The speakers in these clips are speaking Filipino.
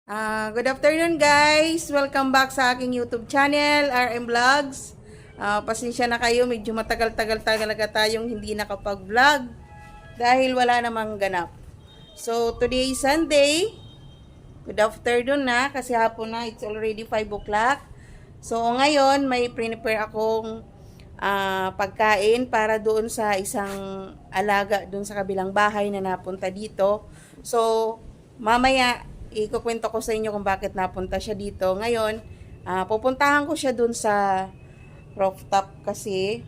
Good afternoon guys! Welcome back sa aking YouTube channel, RM Vlogs. Pasensya na kayo, medyo matagal-tagal talaga tayong hindi nakapag-vlog dahil wala namang ganap. So today is Sunday. Good afternoon na kasi hapon na, it's already 5 o'clock. So ngayon may prepare akong pagkain para doon sa isang alaga doon sa kabilang bahay na napunta dito. So mamaya ikukwento ko sa inyo kung bakit napunta siya dito. Ngayon, pupuntahan ko siya dun sa rooftop kasi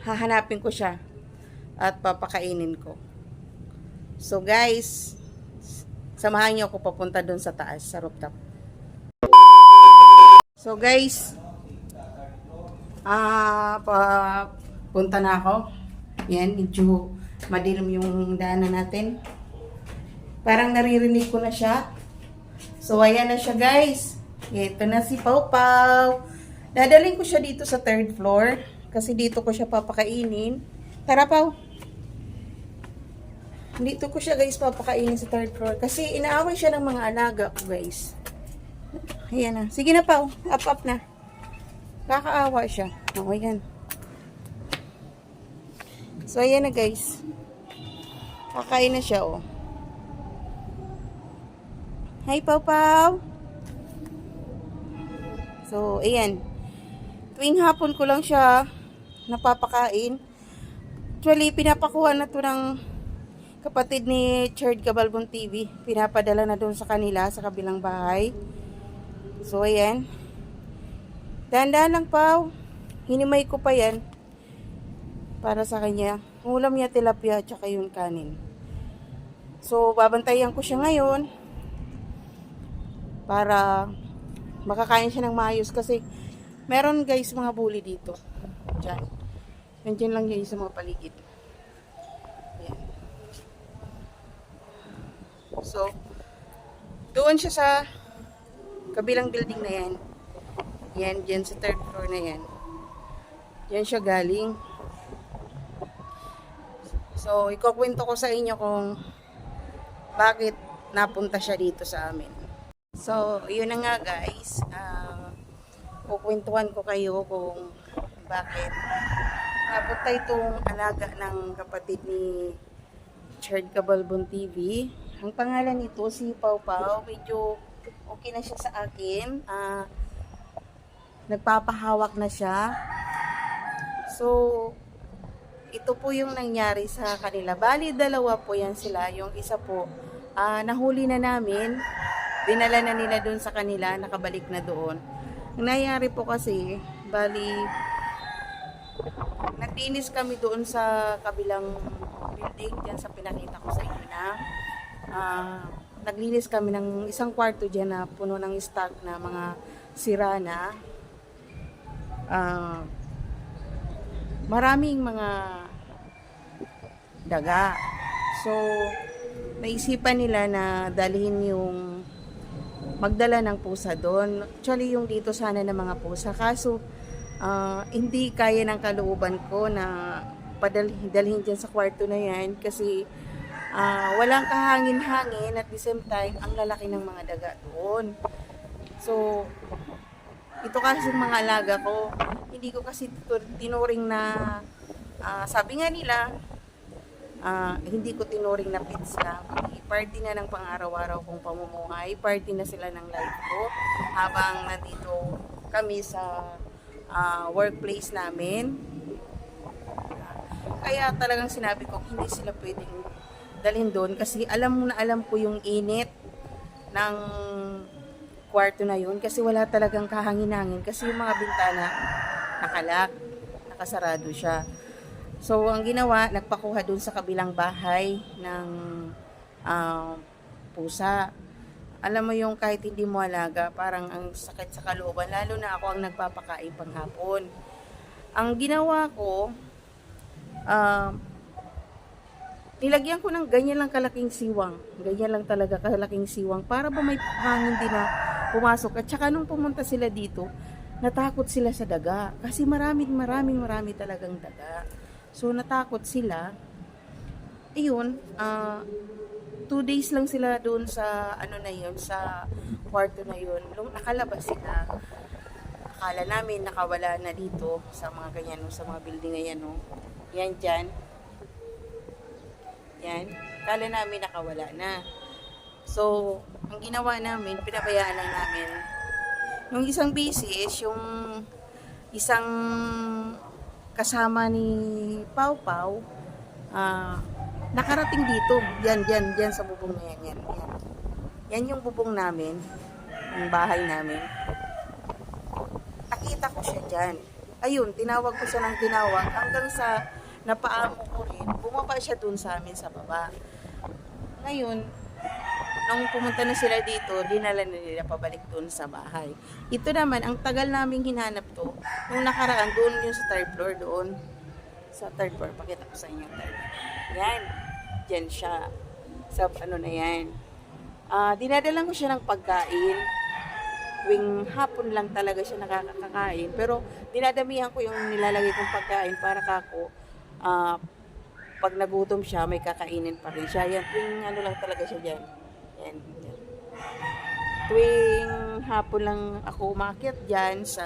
hahanapin ko siya at papakainin ko. So guys, samahan niyo ako papunta dun sa taas, sa rooftop. So guys, punta na ako. Yan, medyo madilim yung daanan natin. Parang naririnig ko na siya. So, ayan na siya guys. Ito na si Pau Pau. Dadalhin ko siya dito sa 3rd floor. Kasi dito ko siya papakainin. Tara Pau. Dito ko siya guys papakainin sa 3rd floor. Kasi inaaway siya ng mga alaga ko guys. Ayan na. Sige na Pau. Up na. Kakaawa siya. O, ayan. So, ayan na guys. Kakain na siya, oh. Hi, Pau Pau. So, ayan. Tuwing hapon ko lang siya napapakain. Actually, pinapakuha na to ng kapatid ni Chard Cabalbon TV. Pinapadala na doon sa kanila, sa kabilang bahay. So, ayan. Dahan-dahan lang, Pau. Hinimay ko pa yan para sa kanya. Ulam niya tilapia at saka yung kanin. So, babantayan ko siya ngayon para makakain siya ng maayos kasi meron guys mga bully dito. Diyan. Nandiyan lang guys sa mga paligid. Ayan. So, doon siya sa kabilang building na yan. Yan, dyan sa 3rd floor na yan. Diyan siya galing. So, ikukwento ko sa inyo kung bakit napunta siya dito sa amin. So, yun na nga guys. Kukwentuhan ko kayo kung bakit napunta itong alaga ng kapatid ni Chard Cabalbon TV. Ang pangalan nito si Pau Pau. Medyo okay na siya sa akin. Nagpapahawak na siya. So, ito po yung nangyari sa kanila. Bali, dalawa po yan sila. Yung isa po, nahuli na namin. Dinala na nila doon sa kanila. Nakabalik na doon. Ang nangyari po kasi, bali, naglinis kami doon sa kabilang building. Diyan sa pinakita ko sa inyo na. Naglinis kami ng isang kwarto dyan na puno ng stock na mga sira na. Maraming mga daga. So, naisipan nila na dalhin yung magdala ng pusa doon. Actually, yung dito sana ng mga pusa. Kaso, hindi kaya ng kalooban ko na dalhin dyan sa kwarto na yan kasi walang kahangin-hangin at the same time, ang lalaki ng mga daga doon. So, ito kasi mga alaga ko, hindi ko kasi tinuring na, sabi nga nila, hindi ko tinuring na pets lang. Party na ng pang-araw-araw kong pamumuhay, party na sila ng life ko, habang nandito kami sa workplace namin. Kaya talagang sinabi ko, hindi sila pwedeng dalhin doon, kasi alam ko yung init ng kwarto na yun kasi wala talagang kahangin-hangin kasi yung mga bintana nakalak, nakasarado siya. So, ang ginawa, nagpakuha dun sa kabilang bahay ng pusa. Alam mo yung kahit hindi mo alaga, parang ang sakit sa kalooban, lalo na ako ang nagpapakain panghapon. Ang ginawa ko, nilagyan ko ng ganyan lang kalaking siwang. Ganyan lang talaga kalaking siwang para ba may hangin din na pumasok. At saka nung pumunta sila dito, natakot sila sa daga. Kasi marami talagang daga. So, natakot sila. Ayun, 2 days lang sila doon sa ano na yun, sa kwarto na yun. Nakalabas sila. Akala namin nakawala na dito sa mga ganyan, no, sa mga building na yan. No. Yan dyan. Yan. Akala namin nakawala na. So, ang ginawa namin, pinabayaan lang namin. Yung isang bisis, yung isang kasama ni Pau Pau, nakarating dito. Yan, sa bubong na yan. Yan yung bubong namin, yung bahay namin. Nakita ko siya dyan. Ayun, tinawag ko siya ng tinawag hanggang sa napaamo ko rin. Bumaba siya dun sa amin sa baba. Ngayon, nung pumunta na sila dito, dinala na nila pabalik dun sa bahay. Ito naman, ang tagal naming hinanap to. Nung nakaraan, doon yung sa third floor doon. Sa third floor, pakita ko sa inyo third. Yan. Diyan siya. Sa ano na yan. Dinadalan ko siya ng pagkain. Tuwing hapon lang talaga siya nakakakain. Pero dinadamihan ko yung nilalagay kong pagkain para kako. Pag nagutom siya, may kakainin pa rin siya. Yan, tuwing ano lang talaga siya dyan. Yan. Tuwing hapon lang ako umakyat dyan sa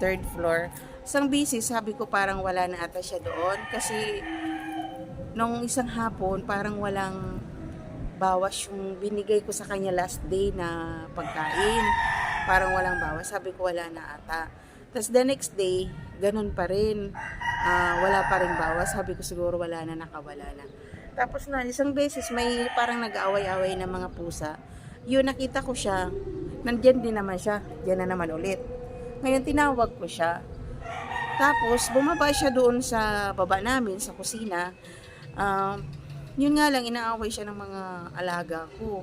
third floor. Isang busy, sabi ko parang wala na ata siya doon. Kasi nung isang hapon, parang walang bawas yung binigay ko sa kanya last day na pagkain. Parang walang bawas. Sabi ko wala na ata. Tapos the next day, ganun pa rin. Wala pa rin bawas. Sabi ko siguro wala na, nakawala na. Tapos na, isang beses may parang nag-aaway-away ng mga pusa. Yun, nakita ko siya. Nandyan din naman siya. Diyan na naman ulit. Ngayon, tinawag ko siya. Tapos, bumaba siya doon sa baba namin, sa kusina. Yun nga lang, inaaway siya ng mga alaga ko.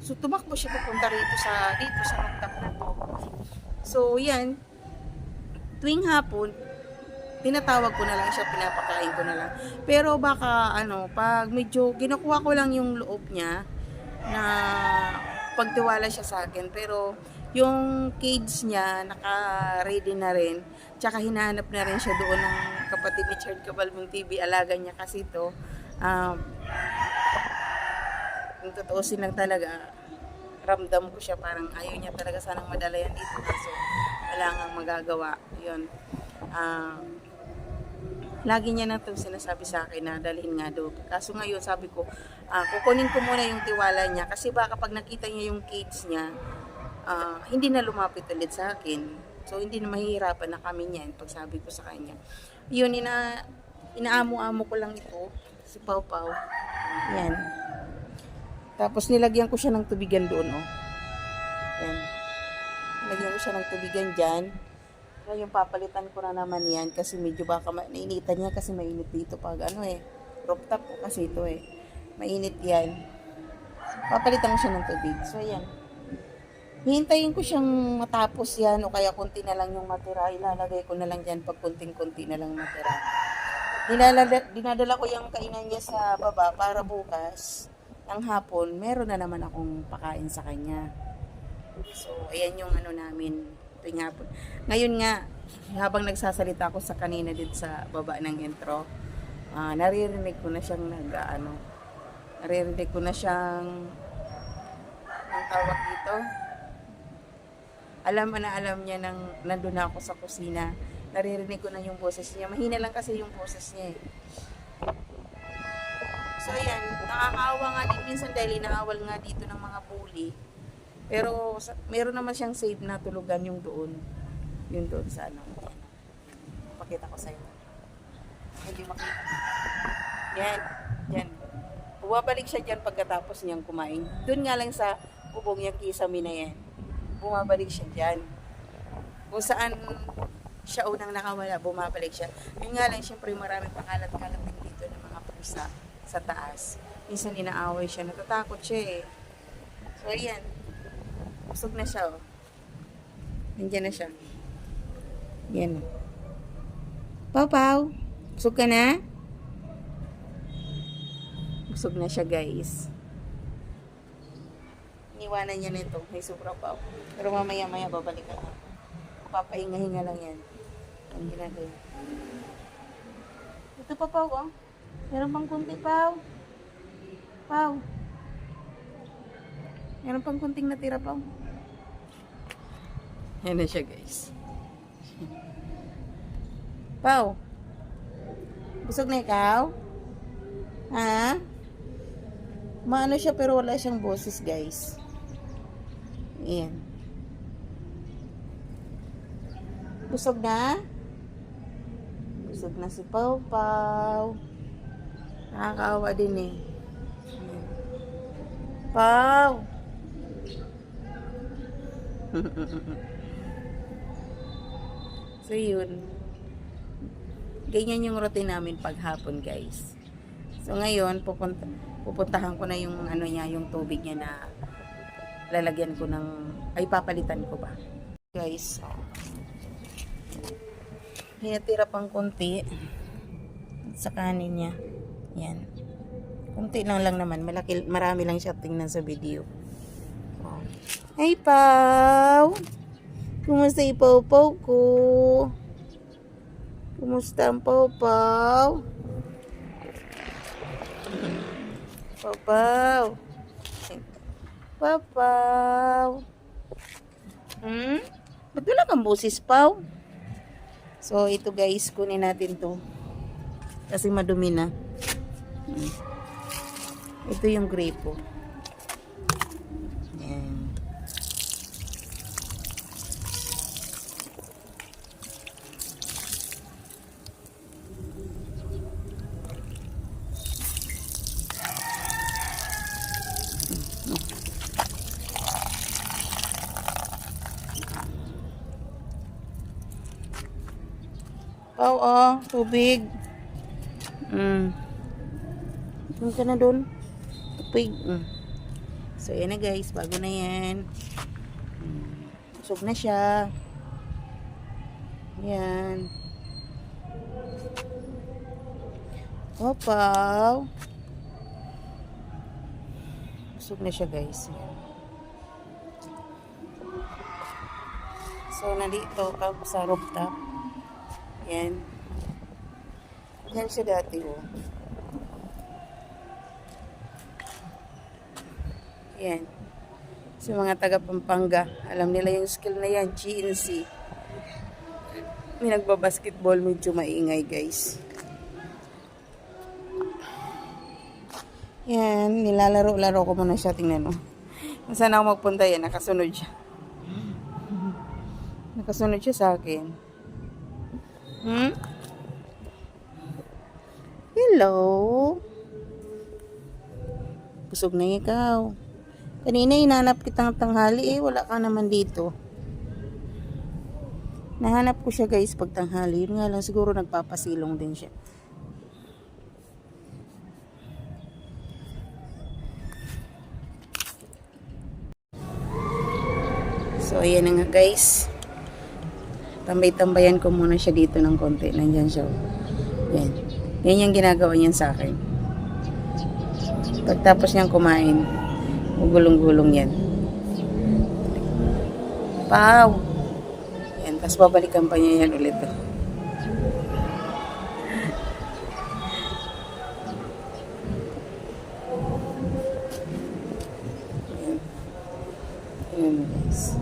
So, tumakbo siya papunta dito sa rooftop na to. So, yan. Tuwing hapon, tinatawag ko na lang siya, pinapakain ko na lang. Pero baka, pag medyo, kinukuha ko lang yung loob niya, na pagtiwala siya sa akin. Pero, yung cage niya, naka-ready na rin. Tsaka hinahanap na rin siya doon ng kapatid ni Chard Cabalbong TV. Alaga niya kasi ito. Kung totoosin lang talaga, ramdam ko siya, parang ayaw niya talaga sanang madala yan dito. So, wala nang magagawa. Yun. Lagi niya na itong sinasabi sa akin na dalhin nga doon. Kaso ngayon sabi ko, kukunin ko muna yung tiwala niya. Kasi baka pag nakita niya yung cage niya, hindi na lumapit ulit sa akin. So, hindi na mahihirapan na kami niyan pag sabi ko sa kanya. Yun, inaamo-amo ko lang ito. Si Pau Pau. Yan. Tapos nilagyan ko siya ng tubigan doon, oh. Yan. Nilagyan ko siya ng tubigan dyan. Ngayon, papalitan ko na naman yan kasi medyo baka nainitan niya kasi mainit dito pag rooftop ko kasi ito mainit yan. Papalitan ko siya ng tubig. So, yan. Hihintayin ko siyang matapos yan o kaya kunti na lang yung matira. Ilalagay ko na lang dyan pag kunting-kunti na lang matira. Dinadala ko yung kainan niya sa baba para bukas ng hapon, meron na naman akong pakain sa kanya. So, ayan yung namin tuwing hapon. Ngayon nga, habang nagsasalita ako sa kanina dito sa baba ng intro, naririnig ko na siyang naririnig ko na siyang ang tawag dito. Alam niya nang nandun na ako sa kusina. Naririnig ko na yung boses niya. Mahina lang kasi yung boses niya. So, ayan. Nakakaawa nga din minsan dahil inaawal nga dito ng mga bully. Pero, meron naman siyang safe na tulugan yung doon. Yung doon sa Pakita ko sa inyo. Hindi makita. Yan. Bumabalik siya dyan pagkatapos niyang kumain. Doon nga lang sa bubong yung kisame na yan. Bumabalik siya dyan. Kung saan siya unang nakawala, bumabalik siya. Yun nga lang, syempre maraming pakalat-kalat din dito ng mga pusa sa taas. Minsan inaaway siya, natatakot siya So, ayan. Busog na siya, Nandiyan na siya. Yan. Pau Pau, busog ka na? Busog na siya, guys. Iniwanan niya nito. May sobra pa. Pero mamaya-maya babalik ako. Papahinga-hinga lang yan. Ang ginagawa. Ito pa, Pau, Meron pang kunti, Pau. Pau. Meron pang kunting natira, Pau. Yan na siya, guys. Pau. Busog na ikaw? Ha? Maano siya pero wala siyang boses, guys. Ayan. Busog na? Busog na si Pau Pau. Nakakaawa din eh. Pau! So yun. Ganyan yung routine namin paghapon, guys. So ngayon, pupuntahan ko na yung ano niya, yung tubig niya na lalagyan ko ng, ay papalitan ko ba. Guys, hinatira pang konti sa kanin niya. Yan. Konti lang naman. Marami lang siya tingnan sa video. Oh. Hey, Pau! Kumusta yung Pau-Pau ko? Kumusta ang Pau-Pau? Pau-Pau! Pau-Pau! Ba't wala kang busis, Pau? So, ito guys, kunin natin to. Kasi madumi na. Ito yung grape. Ayan. Oh, tubig. Doon ka na doon. Tubig. So, yan na guys. Bago na yan. Busog na siya. Yan. Pau. Busog na siya guys. Yan. So, nandito ka sa rooftop. Yan. Yan siya dati, oh. Yan. Sa mga taga Pampanga, alam nila yung skill na yan, GNC. May nagbabasketball, medyo maingay, guys. Yan, nilalaro-laro ko muna siya, tingnan mo. Kung saan ako magpunta yan, nakasunod siya. Nakasunod siya sa akin. Hello? Busog na ikaw. Kanina hinanap kitang tanghali wala ka naman dito. Nahanap ko siya guys pag tanghali. Yun nga lang siguro nagpapasilong din siya. So ayan na nga guys. Tambay-tambayan ko muna siya dito ng konti. Nandyan siya. Yan. Yan yung ginagawa niyan sa akin. Pagtapos niyang kumain, gulong-gulong yan. Pau! Yan. Tapos babalikan pa niya yan ulit. Yan. Yan guys.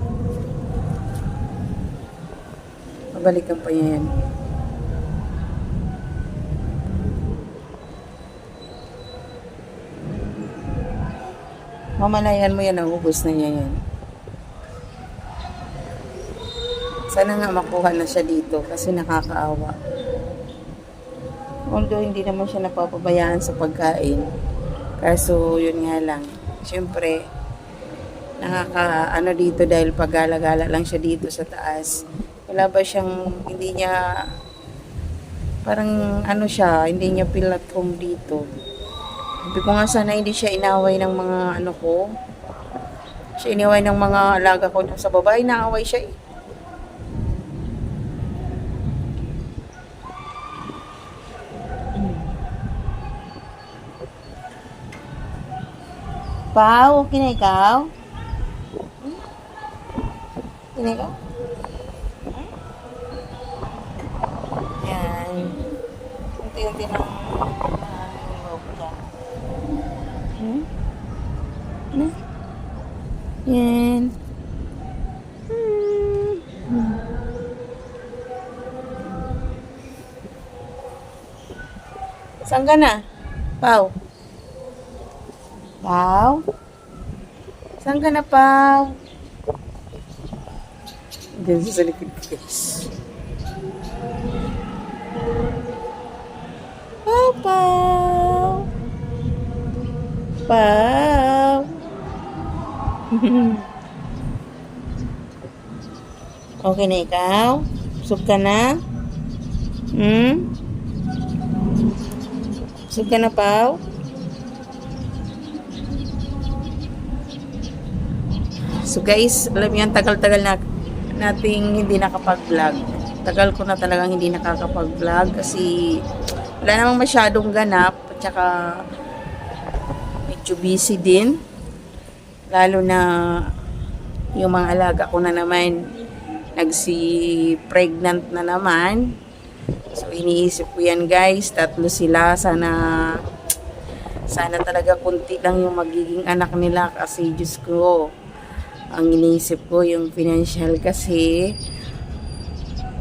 Babalikan pa niya yan. Mamalayan mo yan, naubos na niya yan. Sana nga makuha na siya dito kasi nakakaawa. Although hindi naman siya napapabayaan sa pagkain. Kaso yun nga lang. Siyempre, nakakaano dito dahil pagala-gala lang siya dito sa taas. Wala ba siyang, hindi niya, parang ano siya, hindi niya feel at home dito. Sabi ko nga sana hindi siya inaway ng mga ano ko. Siya inaway ng mga alaga ko sa babae, naaway siya eh. Pau, okay na ikaw? Okay na ikaw? Yan. Unti-unti ng loob niya. Na? Yan. Saan ka na? Pau? Pau? Saan ka na, Pau? Diyan sa likod ko, guys. Pau, Pau. Pau. Okay na ikaw? Busog ka na? Busog ka na, Pau? So guys, alam niyo, tagal-tagal na nating hindi nakapag-vlog. Tagal ko na talagang hindi nakakapag-vlog kasi wala namang masyadong ganap at saka medyo busy din. Lalo na yung mga alaga ko na naman nagsi-pregnant na naman. So iniisip ko yan guys, 3 sila. Sana talaga kunti lang yung magiging anak nila kasi Diyos ko, ang iniisip ko yung financial kasi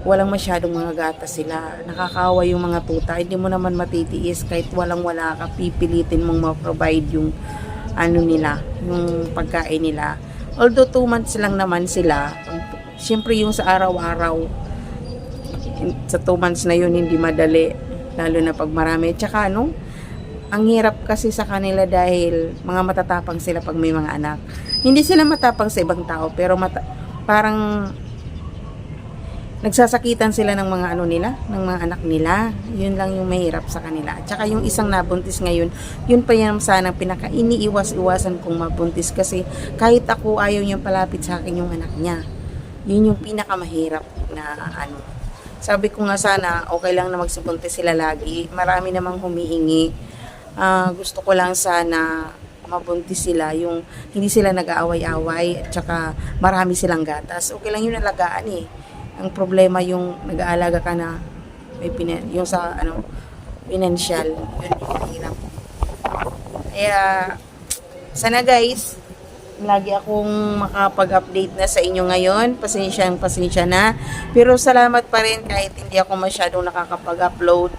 walang masyadong mga gatas sila. Nakakawa yung mga tuta. Hindi mo naman matitiis kahit walang-wala ka. Pipilitin mong ma-provide yung ano nila, yung pagkain nila. Although 2 months lang naman sila, siyempre yung sa araw-araw, sa 2 months na yun hindi madali. Lalo na pag marami. Tsaka ang hirap kasi sa kanila dahil mga matatapang sila pag may mga anak. Hindi sila matapang sa ibang tao pero parang nagsasakitan sila ng mga nila, ng mga anak nila. Yun lang yung mahirap sa kanila. Tsaka yung isang nabuntis ngayon, yun pa yan sana pinaka-iniiwas-iwasan kong mabuntis kasi kahit ako ayaw niyang palapit sa akin yung anak niya. Yun yung pinakamahirap na Sabi ko nga sana okay lang na magsabuntis sila lagi. Marami namang humihingi. Gusto ko lang sana mabuntis sila, yung hindi sila nag-aaway-away at saka marami silang gatas. Okay lang yung alagaan eh. Ang problema yung nag-aalaga ka na may yung sa financial, yun yung mahirap. Kaya sana guys, lagi akong makapag-update na sa inyo ngayon. Pasensya na. Pero salamat pa rin kahit hindi ako masyadong nakakapag-upload.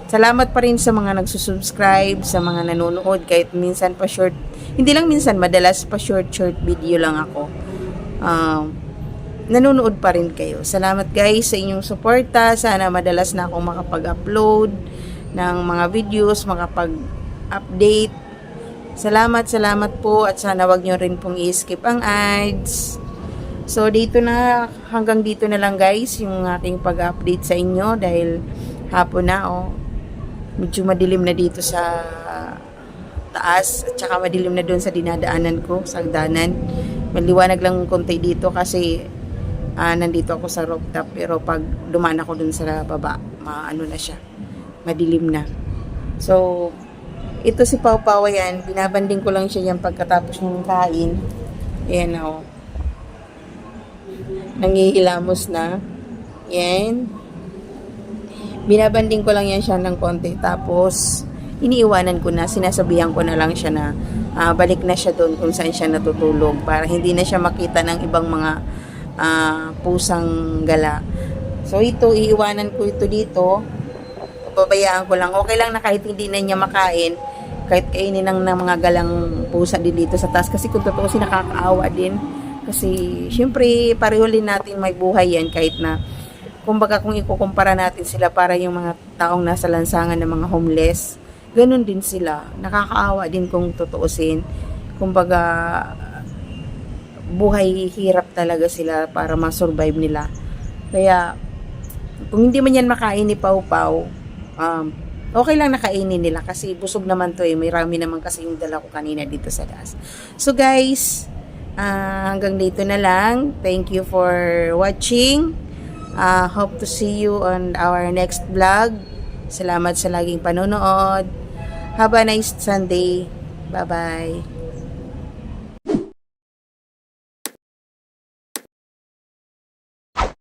Salamat pa rin sa mga nagsusubscribe, sa mga nanonood, kahit minsan pa short, hindi lang minsan, madalas pa short video lang ako. Nanonood pa rin kayo. Salamat guys sa inyong suporta. Sana madalas na akong makapag-upload ng mga videos, makapag-update. Salamat po at sana wag nyo rin pong i-skip ang ads. So hanggang dito na lang guys yung aking pag-update sa inyo dahil hapon na medyo madilim na dito sa taas at saka madilim na doon sa dinadaanan ko sa hagdanan. Maliwanag lang konti dito kasi nandito ako sa rooftop pero pag dumaan ako doon sa baba na siya, madilim na. So ito si Pau Pau yan, binabanding ko lang siya yan pagkatapos ng kain. Ayan nangihilamos na yan. Binabanding ko lang yan siya ng konti. Tapos, iniiwanan ko na. Sinasabihan ko na lang siya na balik na siya doon kung saan siya natutulog. Para hindi na siya makita ng ibang mga pusang gala. So, iiwanan ko ito dito. Babayaan ko lang. Okay lang na kahit hindi na niya makain. Kahit kainin ng mga galang pusa din dito sa taas. Kasi kung totoo nakakaawa din. Kasi, syempre, pareho din natin may buhay yan kahit na kumbaga kung ikukumpara natin sila para yung mga taong nasa lansangan ng mga homeless, ganun din sila. Nakakaawa din kung tutuusin. Kumbaga, buhay hirap talaga sila para ma-survive nila. Kaya, kung hindi man yan makain ni Pau Pau, okay lang nakainin nila kasi busog naman to may rami naman kasi yung dala ko kanina dito sa taas. So guys, hanggang dito na lang. Thank you for watching. Hope to see you on our next vlog. Salamat sa laging panonood. Have a nice Sunday. Bye-bye.